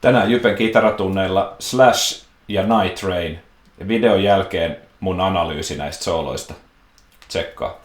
Tänään Jypen kitaratunneilla Slash ja Night Train. Ja videon jälkeen mun analyysi näistä sooloista. Tsekkaa.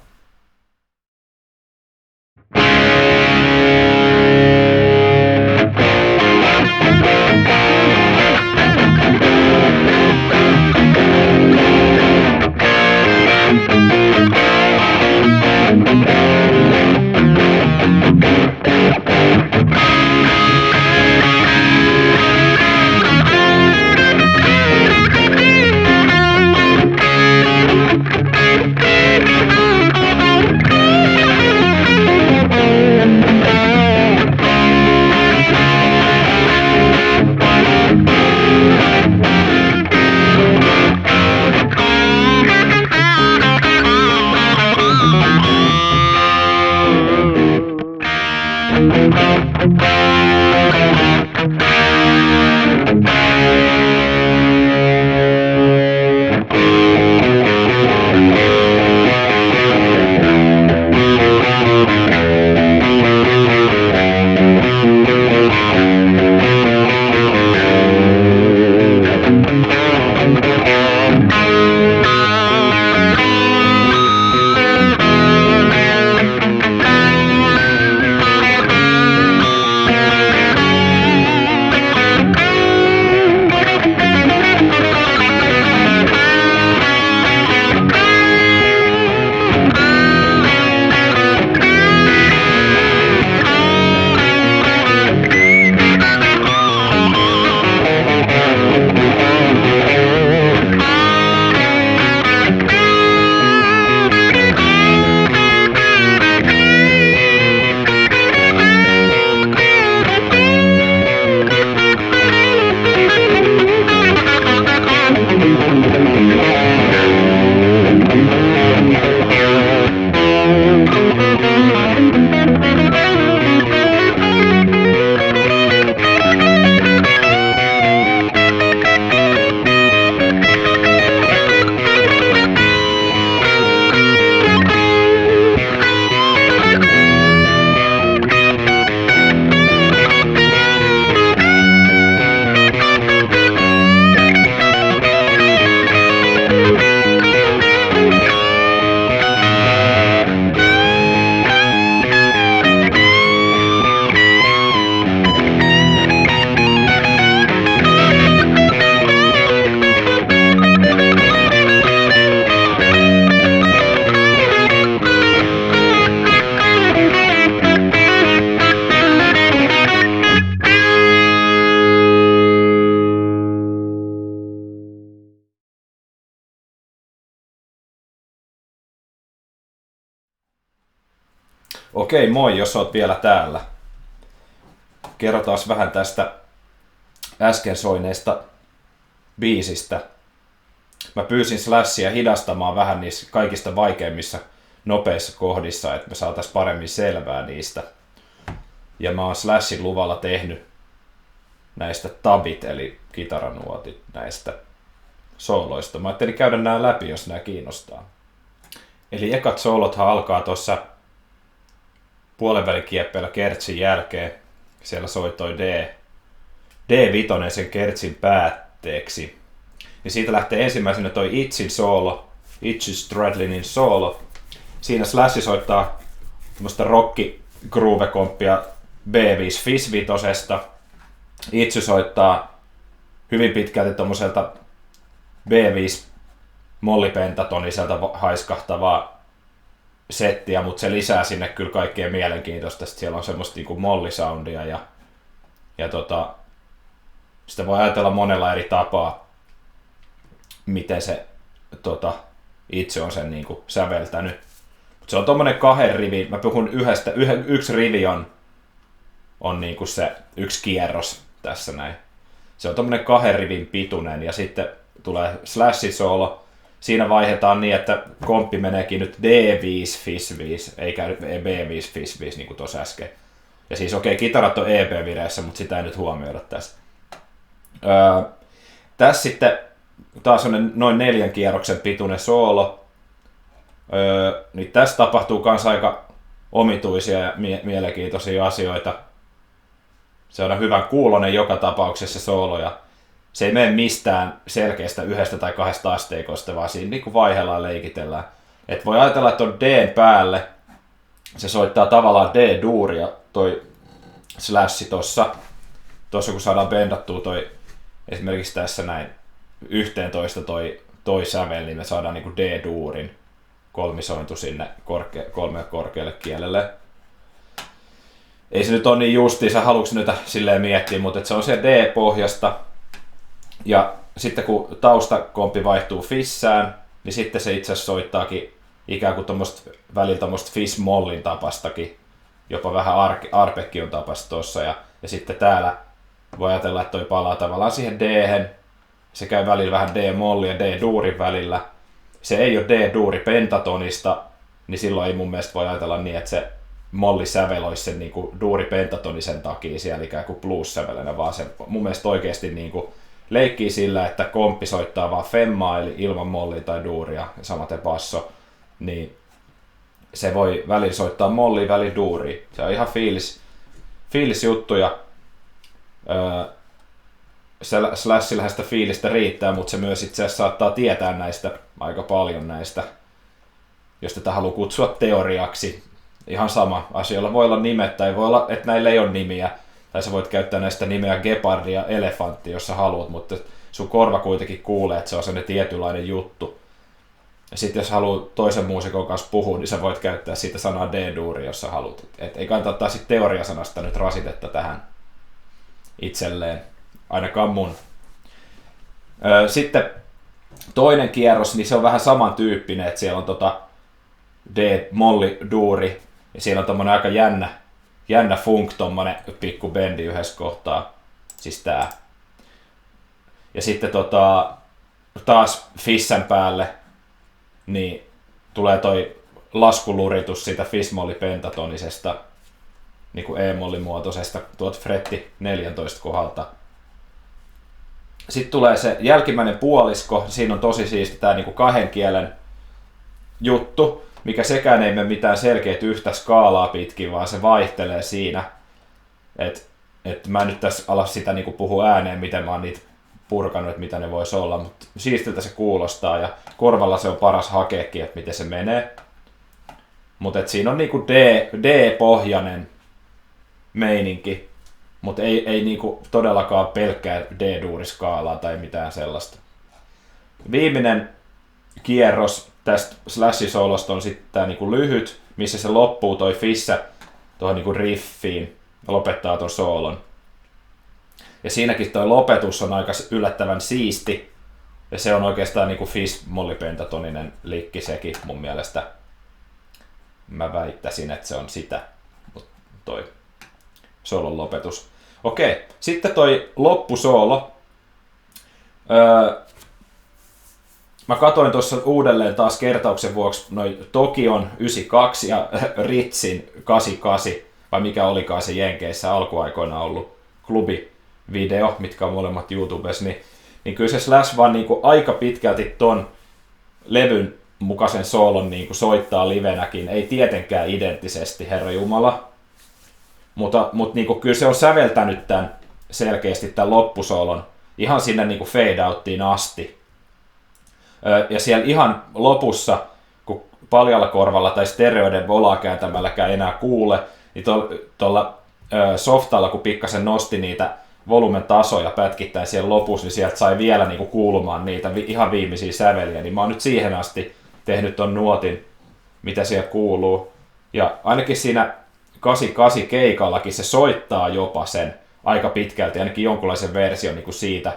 Okei, moi, jos oot vielä täällä. Kerrotaan vähän tästä äsken soineesta biisistä. Mä pyysin Slashia hidastamaan vähän niissä kaikista vaikeimmissa nopeissa kohdissa, että me saatais paremmin selvää niistä. Ja mä oon Slashin luvalla tehnyt näistä tabit, eli kitaranuotit näistä sooloista. Mä ajattelin käydä nämä läpi, jos nämä kiinnostaa. Eli ekat soolothan alkaa tuossa puolenvälikieppeillä kertsin jälkeen. Siellä soi toi D5 sen kertsin päätteeksi. Ja siitä lähtee ensimmäisenä toi Itchin soolo, Itchy Stradlinin soolo. Siinä Slash soittaa tämmöstä rocki groove-komppia B5 Fizz vitosesta. Itchy soittaa hyvin pitkälti tommoselta B5 mollipentatonisella haiskahtavaa settiä, mutta se lisää sinne kyllä kaikkea mielenkiintoista. Sitten siellä on semmoista niinku mollisoundia ja sitä voi ajatella monella eri tapaa, miten se itse on sen niinku säveltänyt. Mut se on tommonen kahden rivin, mä puhun yksi rivi on niinku se yksi kierros tässä näin. Se on tommonen kahden rivin pituinen ja sitten tulee Slash-soolo. Siinä vaihdetaan niin, että komppi meneekin nyt D5 Fizz 5, eikä B5 Fizz 5 niin kuin tuossa äsken. Ja siis kitarat on EP-vireessä, mutta sitä ei nyt huomioida tässä. Tässä sitten taas on noin 4 kierroksen pituinen soolo. Niin tässä tapahtuu myös aika omituisia ja mielenkiintoisia asioita. Se on hyvän kuulonen joka tapauksessa soolo ja se ei mene mistään selkeästä yhdestä tai kahdesta asteikosta, vaan siinä niin vaiheellaan leikitellään. Et voi ajatella, että on D:n päälle, se soittaa tavallaan D-duuria toi slashi tossa kun saadaan bendattua toi esimerkiksi tässä näin 11 toi sävel, niin me saadaan niinku D-duurin kolmisointu sinne korkealle kielelle. Ei se nyt ole niin justiinsa, haluuks nyt silleen miettiä, mutta se on siellä D-pohjasta. Ja sitten kun taustakompi vaihtuu fissään, niin sitten se itse asiassa soittaakin ikään kuin välillä tommoista fiss-mollin tapastakin. Jopa vähän arpeggion tapasta tossa. Ja sitten täällä voi ajatella, että toi palaa tavallaan siihen D-hen. Se käy välillä vähän D-molli ja D-duurin välillä. Se ei ole D-duuri pentatonista, niin silloin ei mun mielestä voi ajatella niin, että se mollisävel olisi sen niinku duuri pentatonisen takia siellä ikään kuin blues-sävelenä, vaan se mun mielestä oikeasti niinku leikkii sillä, että komppi soittaa vaan femmaa, eli ilman mollia tai duuria, ja samaten basso, niin se voi välillä soittaa mollia, välillä duuria. Se on ihan fiilis juttu, ja Slashillähän sitä fiilistä riittää, mutta se myös itse asiassa saattaa tietää näistä aika paljon näistä, jos tätä haluaa kutsua teoriaksi. Ihan sama. Asioilla voi olla nimet tai voi olla, että näillä ei ole nimiä. Tai sä voit käyttää näistä nimeä gepardi ja elefantti, jos sä haluat, mutta sun korva kuitenkin kuulee, että se on sellainen tietynlainen juttu. Ja sitten jos haluat toisen muusikon kanssa puhua, niin sä voit käyttää siitä sanaa D-duuri, jos sä haluat. Et ei kannata ottaa sit teoriasanasta nyt rasitetta tähän itselleen. Ainakaan mun. Sitten toinen kierros, niin se on vähän samantyyppinen, että siellä on D-molli-duuri, ja siellä on tommonen aika jännä funk, tommonen pikku bendi yhdessä kohtaa, siis tää. Ja sitten taas fissän päälle, niin tulee toi laskuluritus siitä fiss-molli-pentatonisesta, niinku E-mollimuotoisesta, tuot fretti 14 kohdalta. Sitten tulee se jälkimmäinen puolisko, siinä on tosi siisti tää niinku kahden kielen juttu, mikä sekään ei mene mitään selkeät yhtä skaalaa pitkin, vaan se vaihtelee siinä. Et mä en nyt tässä ala sitä niinku puhua ääneen, miten mä oon niitä purkanut, että mitä ne vois olla, mutta siistiltä se kuulostaa ja korvalla se on paras hakeekin, että miten se menee. Mutta siinä on niinku D-pohjainen meininki, mutta ei niinku todellakaan pelkkää D-duuriskaalaa tai mitään sellaista. Viimeinen kierros tästä Slash-soolosta on sitten tää niinku lyhyt, missä se loppuu toi fissa tuohon niinku riffiin ja lopettaa ton soolon. Ja siinäkin toi lopetus on aika yllättävän siisti. Ja se on oikeastaan niinku fiss-mollipentatoninen liikki sekin mun mielestä. Mä väittäisin, että se on sitä, toi soolon lopetus. Okei, sitten toi loppusoolo. Mä katoin tuossa uudelleen taas kertauksen vuoksi noi Tokion 92 ja Ritzin 88, vai mikä olikaan se Jenkeissä alkuaikoina ollut klubivideo, mitkä on molemmat YouTubessa, niin kyllä se Slash vaan niinku aika pitkälti ton levyn mukaisen soolon niinku soittaa livenäkin, ei tietenkään identtisesti, herranjumala, mutta niinku kyllä se on säveltänyt tän selkeästi tän loppusoolon ihan sinne niinku fade outtiin asti. Ja siellä ihan lopussa, kun paljalla korvalla tai stereoiden volaa kääntämälläkään enää kuule, niin tuolla softalla, kun pikkasen nosti niitä volumen tasoja pätkittäin siellä lopussa, niin sieltä sai vielä niinku kuulumaan niitä ihan viimeisiä säveliä. Niin mä oon nyt siihen asti tehnyt ton nuotin, mitä siellä kuuluu. Ja ainakin siinä 88 keikallakin se soittaa jopa sen aika pitkälti, ainakin jonkunlaisen version niinku siitä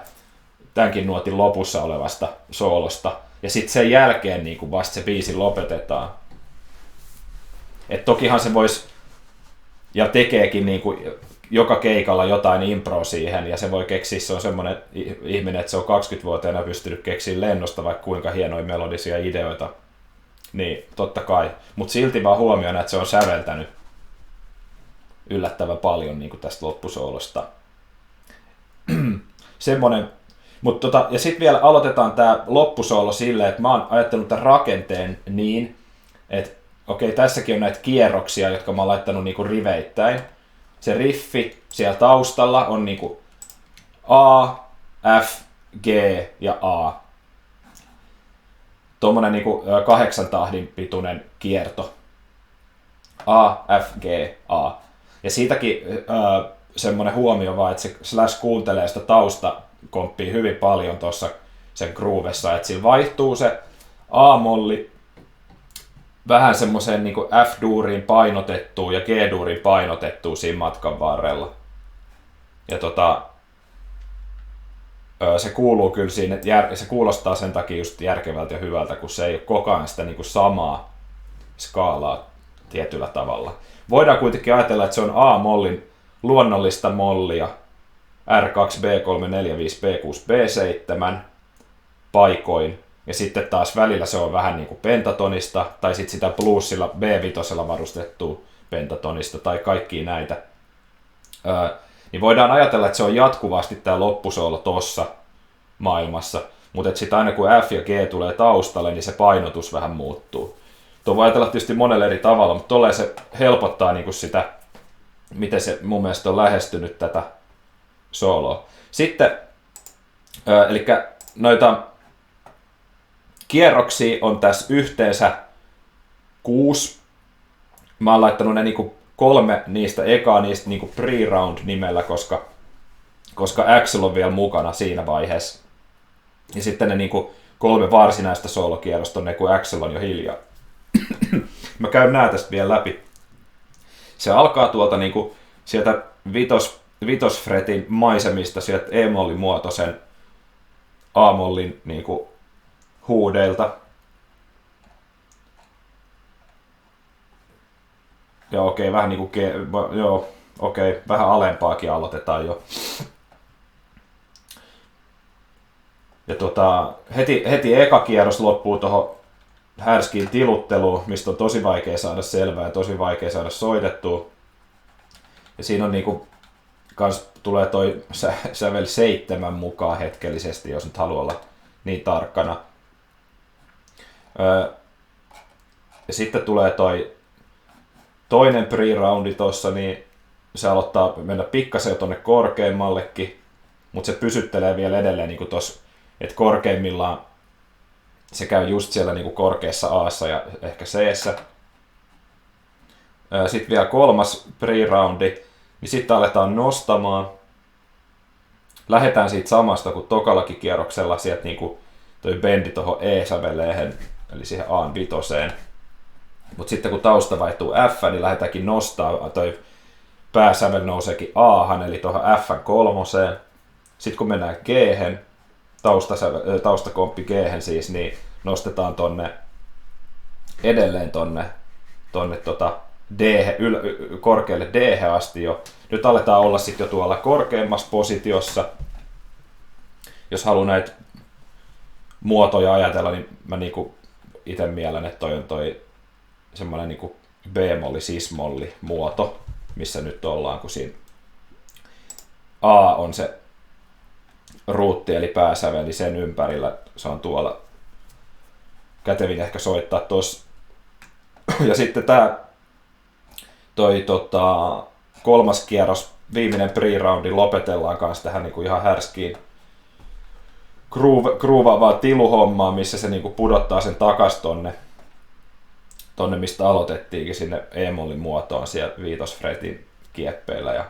tämänkin nuotin lopussa olevasta soolosta. Ja sitten sen jälkeen niin vasta se biisi lopetetaan. Et tokihan se voisi, ja tekeekin niin kuin joka keikalla jotain impro siihen, ja se voi keksiä, se on semmoinen ihminen, että se on 20-vuotiaana pystynyt keksiä lennosta vaikka kuinka hienoja melodisia ideoita. Niin, totta kai. Mutta silti vaan huomioon, että se on säveltänyt yllättävän paljon niin kuin tästä loppusoolosta. Semmoinen. Ja sitten vielä aloitetaan tämä loppusoolo silleen, että mä oon ajattelut tämän rakenteen niin, että okei, tässäkin on näitä kierroksia, jotka mä oon laittanut niinku riveittäin. se riffi siellä taustalla on niinku A, F, G ja A. Tuommoinen niinku 8 tahdin pituinen kierto. A, F, G, A. Ja siitäkin semmoinen huomio vaan, että se Slash kuuntelee sitä taustakomppia hyvin paljon tuossa sen groovessa, että sillä vaihtuu se A-molli vähän semmoiseen niin F-duuriin painotettuun ja G-duuriin painotettuun siinä matkan varrella. Ja se kuuluu kyllä siinä, että se kuulostaa sen takia just järkevältä ja hyvältä, kun se ei ole koko ajan sitä niin kuin samaa skaalaa tietyllä tavalla. Voidaan kuitenkin ajatella, että se on A-mollin luonnollista mollia R2, B3, 4, 5, B6, B7 paikoin. Ja sitten taas välillä se on vähän niin kuin pentatonista, tai sitten sitä bluesilla B5 varustettua pentatonista, tai kaikkia näitä. Niin voidaan ajatella, että se on jatkuvasti tämä loppusoolo tossa maailmassa, mutta sitten aina kun F ja G tulee taustalle, niin se painotus vähän muuttuu. Tuo voi ajatella tietysti monella eri tavalla, mutta tolleen se helpottaa niin kuin sitä, miten se mun mielestä on lähestynyt tätä sooloa. Sitten, eli noita kierroksia on tässä yhteensä 6. Mä oon laittanut ne niinku 3 niistä ekaa niistä niinku pre-round nimellä, koska Axel on vielä mukana siinä vaiheessa. Ja sitten ne niinku 3 varsinaista soolokierrosta on ne, kun Axel on jo hiljaa. Mä käyn nää tästä vielä läpi. Se alkaa tuolta niinku sieltä vitosfretin maisemista, sieltä E-mollin muotoisen A-mollin niinku huudeilta. Ja okei, vähän niinku vähän alempaakin aloitetaan jo. Ja heti eka kierros loppuu tuohon härskiin tilutteluun, mistä on tosi vaikea saada selvää ja tosi vaikea saada soitettua. Ja siinä on niinku kans tulee toi sävel 7 mukaan hetkellisesti, jos nyt haluaa olla niin tarkkana. Ja sitten tulee toi toinen pre-roundi tossa, niin se aloittaa mennä pikkasen tonne korkeimmallekin, mutta se pysyttelee vielä edelleen niin tossa, että korkeimmillaan se käy just siellä niin korkeassa A:ssa ja ehkä C:ssä. Sitten vielä kolmas pre-roundi, niin sitten aletaan nostamaan. Lähdetään siitä samasta kuin tokallakin kierroksella, sieltä niin toi bendi tuohon E-säveleen, eli siihen A-vitoseen. Mutta sitten kun tausta vaihtuu F, niin lähdetäänkin nostaa, toi pääsävel nouseekin A-han, eli tuohon F3. Sitten kun mennään G-hen, taustakomppi G-hen siis, niin nostetaan edelleen tonne korkealle D-hen asti jo. Nyt aletaan olla sitten jo tuolla korkeammassa positiossa. Jos haluaa näitä muotoja ajatella, niin mä niinku itse mielen, että toi on semmoinen niinku B-molli, sis-molli muoto, missä nyt ollaan, kun siinä A on se ruutti eli pääsäveli sen ympärillä, se on tuolla kätevin ehkä soittaa tossa. Ja sitten kolmas kierros, viimeinen pre-roundi lopetellaan kanssa tähän niinku ihan härskiin groovaavaa tiluhommaa, missä se niinku pudottaa sen takas tonne mistä aloitettiinkin sinne E-mollin muotoon siellä 5. fretin kieppeillä ja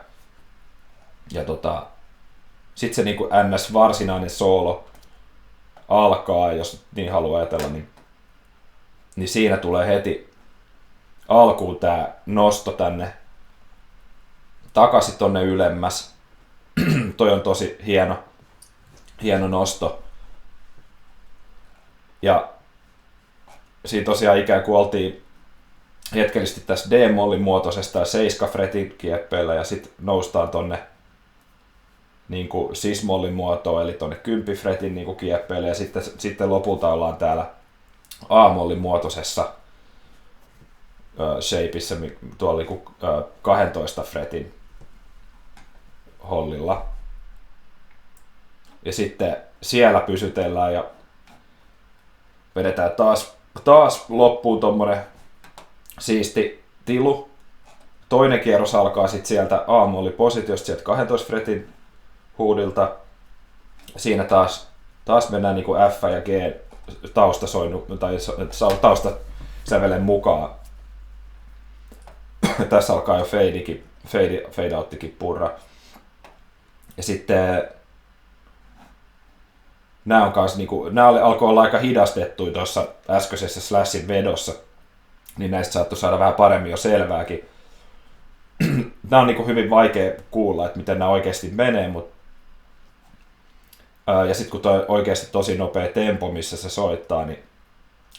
sitten se niinku NS varsinainen soolo alkaa, jos niin haluaa ajatella, niin siinä tulee heti alkuun tää nosto tänne takaisin tonne ylemmäs. Toi on tosi hieno nosto. Ja siinä tosiaan ikään kuin oltiin hetkellisesti tässä D-mollin muotoisesta ja 7 fretin kieppeillä ja sitten noustaan tonne niinku sis-mollin muotoon eli tonne 10 fretin niinku kieppeille ja sitten lopulta ollaan täällä A-mollin muotoisessa shapeissa tuolla niinku 12 fretin hollilla. Ja sitten siellä pysytellään ja vedetään taas loppuun tommonen siisti tilu. Toinen kierros alkaa sitten sieltä A-molli-positiosta, sieltä 12 fretin huudilta. Siinä taas mennään niinku F ja G taustasoinnu, tai taustasävelen mukaan. Tässä alkaa jo fade outtikin purra. Ja sitten nämä alkoi olla aika hidastettuja tuossa äskeisessä slashin vedossa, niin näistä saattoi saada vähän paremmin jo selvääkin. Nämä on niin kuin hyvin vaikea kuulla, että miten nämä oikeasti menee, ja sitten kun toi oikeasti tosi nopea tempo, missä se soittaa, niin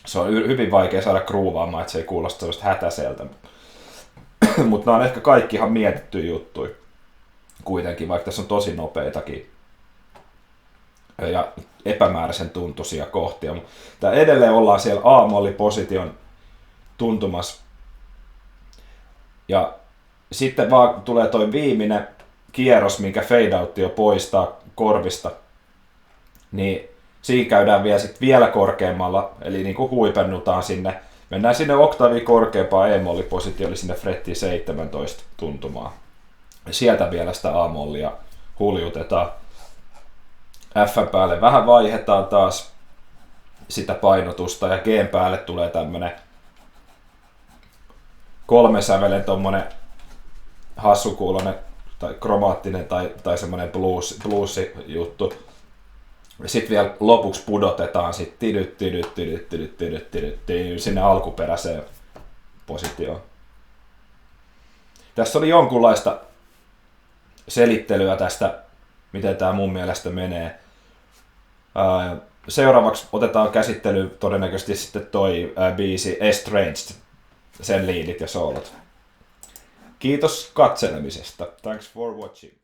se on hyvin vaikea saada groovaamaan, että se ei kuulosta sellaista hätäseltä. Mutta nämä on ehkä kaikki ihan mietittyjä juttuja kuitenkin, vaikka tässä on tosi nopeitakin ja epämääräisen tuntuisia kohtia. Tää edelleen ollaan siellä A-molli-position tuntumassa. Ja sitten vaan tulee toi viimeinen kierros, minkä fade-out jo poistaa korvista. Niin siinä käydään vielä korkeammalla, eli niin kuin huipennutaan sinne. Mennään sinne oktaaviin korkeampaan E-molli-positioon, eli sinne frettiin 17 tuntumaan. Sieltä vielä sitä A-mollia huljutetaan. F päälle vähän vaihdetaan taas sitä painotusta ja G päälle tulee tämmönen 3-sävelen tommonen hassukuulonen tai kromaattinen tai semmonen bluesi juttu. Sitten vielä lopuksi pudotetaan sit tidyt sinne alkuperäiseen positioon. Tässä oli jonkunlaista selittelyä tästä, miten tämä mun mielestä menee. Seuraavaksi otetaan käsittelyyn todennäköisesti sitten toi biisi Estranged, sen liidit ja soolot. Kiitos katselemisesta. Thanks for watching.